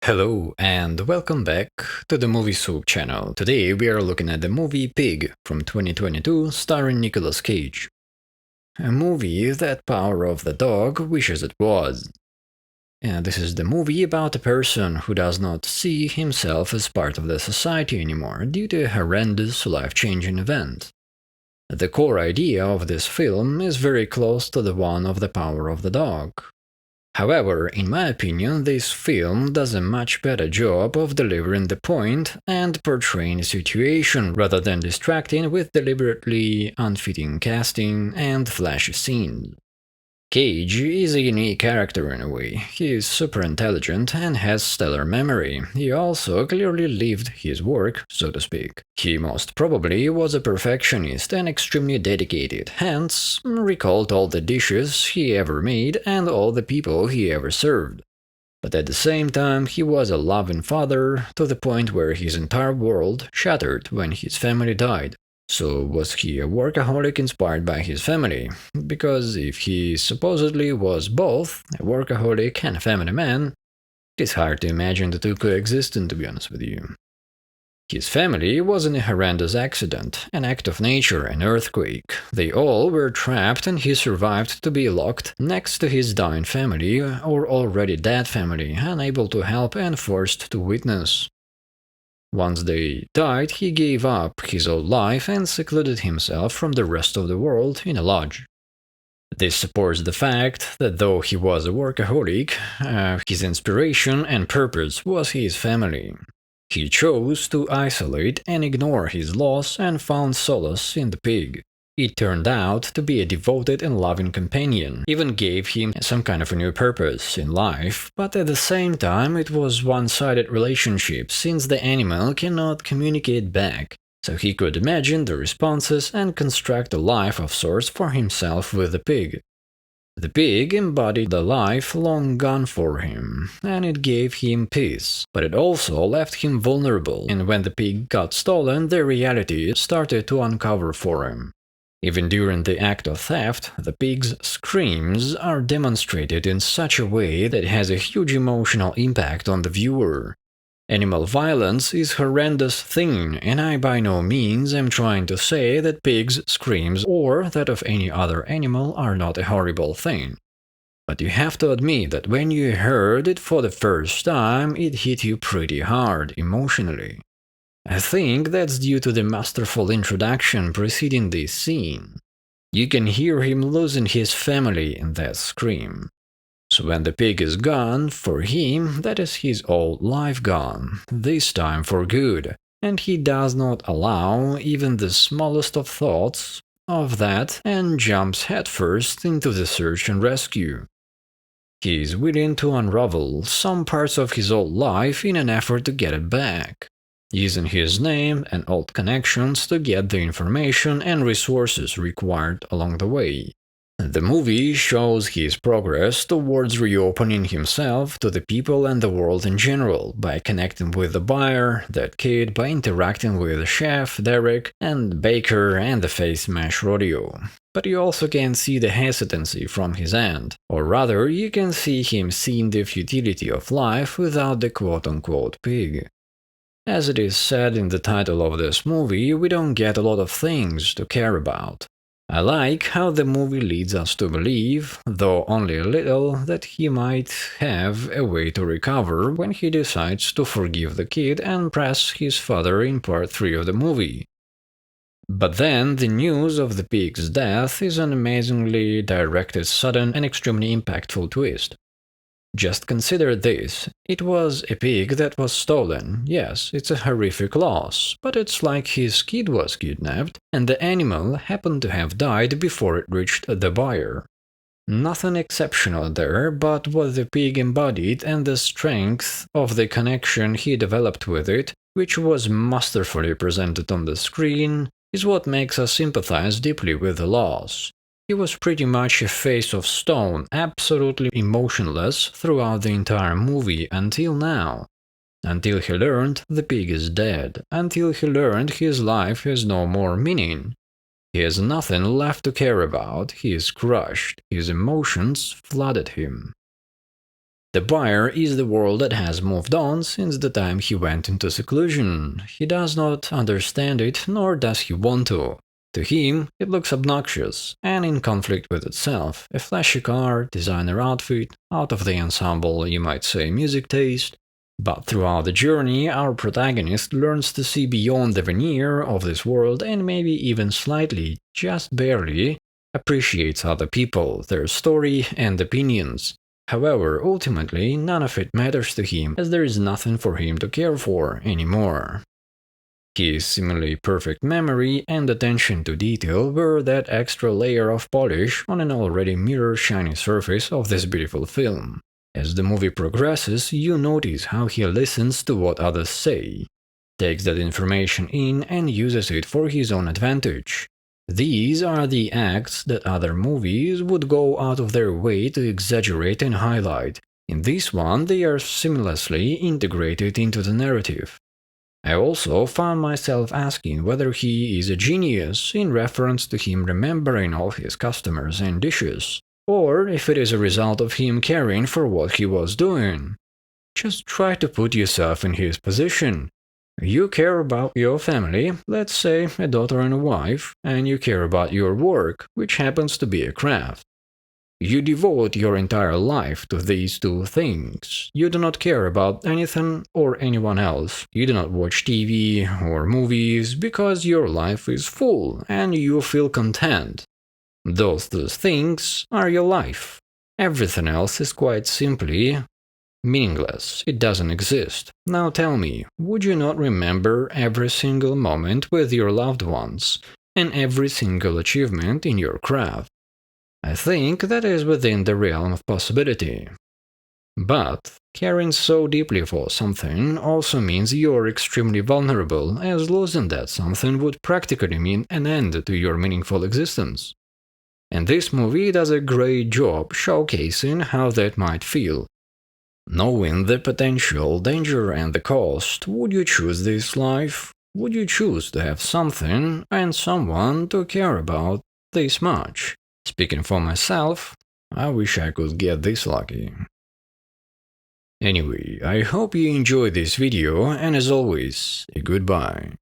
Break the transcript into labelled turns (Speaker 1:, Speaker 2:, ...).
Speaker 1: Hello and welcome back to the Movie Soup channel. Today we are looking at the movie Pig from 2022 starring Nicolas Cage. A movie that Power of the Dog wishes it was. And this is the movie about a person who does not see himself as part of the society anymore due to a horrendous life-changing event. The core idea of this film is very close to the one of The Power of the Dog. However, in my opinion, this film does a much better job of delivering the point and portraying a situation rather than distracting with deliberately unfitting casting and flashy scenes. Cage is a unique character in a way. He is super intelligent and has stellar memory. He also clearly lived his work, so to speak. He most probably was a perfectionist and extremely dedicated, hence recalled all the dishes he ever made and all the people he ever served. But at the same time, he was a loving father to the point where his entire world shattered when his family died. So was he a workaholic inspired by his family? Because if he supposedly was both a workaholic and a family man, it is hard to imagine the two coexisting, to be honest with you. His family was in a horrendous accident, an act of nature, an earthquake. They all were trapped and he survived to be locked next to his dying family or already dead family, unable to help and forced to witness. Once they died, he gave up his old life and secluded himself from the rest of the world in a lodge. This supports the fact that though he was a workaholic, his inspiration and purpose was his family. He chose to isolate and ignore his loss and found solace in the pig. It turned out to be a devoted and loving companion, even gave him some kind of a new purpose in life, but at the same time it was one-sided relationship since the animal cannot communicate back, so he could imagine the responses and construct a life of sorts for himself with the pig. The pig embodied the life long gone for him, and it gave him peace, but it also left him vulnerable, and when the pig got stolen, the reality started to uncover for him. Even during the act of theft, the pig's screams are demonstrated in such a way that it has a huge emotional impact on the viewer. Animal violence is a horrendous thing, and I by no means am trying to say that pigs' screams or that of any other animal are not a horrible thing. But you have to admit that when you heard it for the first time, it hit you pretty hard emotionally. I think that's due to the masterful introduction preceding this scene. You can hear him losing his family in that scream. So when the pig is gone, for him, that is his old life gone, this time for good, and he does not allow even the smallest of thoughts of that and jumps headfirst into the search and rescue. He is willing to unravel some parts of his old life in an effort to get it back, using his name and old connections to get the information and resources required along the way. The movie shows his progress towards reopening himself to the people and the world in general, by connecting with the buyer, that kid, by interacting with Chef, Derek, and Baker and the Face Mash Rodeo. But you also can see the hesitancy from his end, or rather, you can see him seeing the futility of life without the quote-unquote pig. As it is said in the title of this movie, we don't get a lot of things to care about. I like how the movie leads us to believe, though only a little, that he might have a way to recover when he decides to forgive the kid and press his father in part 3 of the movie. But then the news of the pig's death is an amazingly directed, sudden, and extremely impactful twist. Just consider this. It was a pig that was stolen. Yes, it's a horrific loss, but it's like his kid was kidnapped, and the animal happened to have died before it reached the buyer. Nothing exceptional there, but what the pig embodied and the strength of the connection he developed with it, which was masterfully presented on the screen, is what makes us sympathize deeply with the loss. He was pretty much a face of stone, absolutely emotionless throughout the entire movie until now. Until he learned the pig is dead, until he learned his life has no more meaning. He has nothing left to care about, he is crushed, his emotions flooded him. The buyer is the world that has moved on since the time he went into seclusion. He does not understand it, nor does he want to. To him, it looks obnoxious, and in conflict with itself. A flashy car, designer outfit, out of the ensemble, you might say music taste. But throughout the journey, our protagonist learns to see beyond the veneer of this world and maybe even slightly, just barely, appreciates other people, their story and opinions. However, ultimately, none of it matters to him as there is nothing for him to care for anymore. His seemingly perfect memory and attention to detail were that extra layer of polish on an already mirror-shiny surface of this beautiful film. As the movie progresses, you notice how he listens to what others say, takes that information in and uses it for his own advantage. These are the acts that other movies would go out of their way to exaggerate and highlight. In this one, they are seamlessly integrated into the narrative. I also found myself asking whether he is a genius in reference to him remembering all his customers and dishes, or if it is a result of him caring for what he was doing. Just try to put yourself in his position. You care about your family, let's say a daughter and a wife, and you care about your work, which happens to be a craft. You devote your entire life to these two things. You do not care about anything or anyone else. You do not watch TV or movies because your life is full and you feel content. Those two things are your life. Everything else is quite simply meaningless. It doesn't exist. Now tell me, would you not remember every single moment with your loved ones and every single achievement in your craft? I think that is within the realm of possibility. But caring so deeply for something also means you're extremely vulnerable, as losing that something would practically mean an end to your meaningful existence. And this movie does a great job showcasing how that might feel. Knowing the potential danger and the cost, would you choose this life? Would you choose to have something and someone to care about this much? Speaking for myself, I wish I could get this lucky. Anyway, I hope you enjoyed this video, and as always, a goodbye.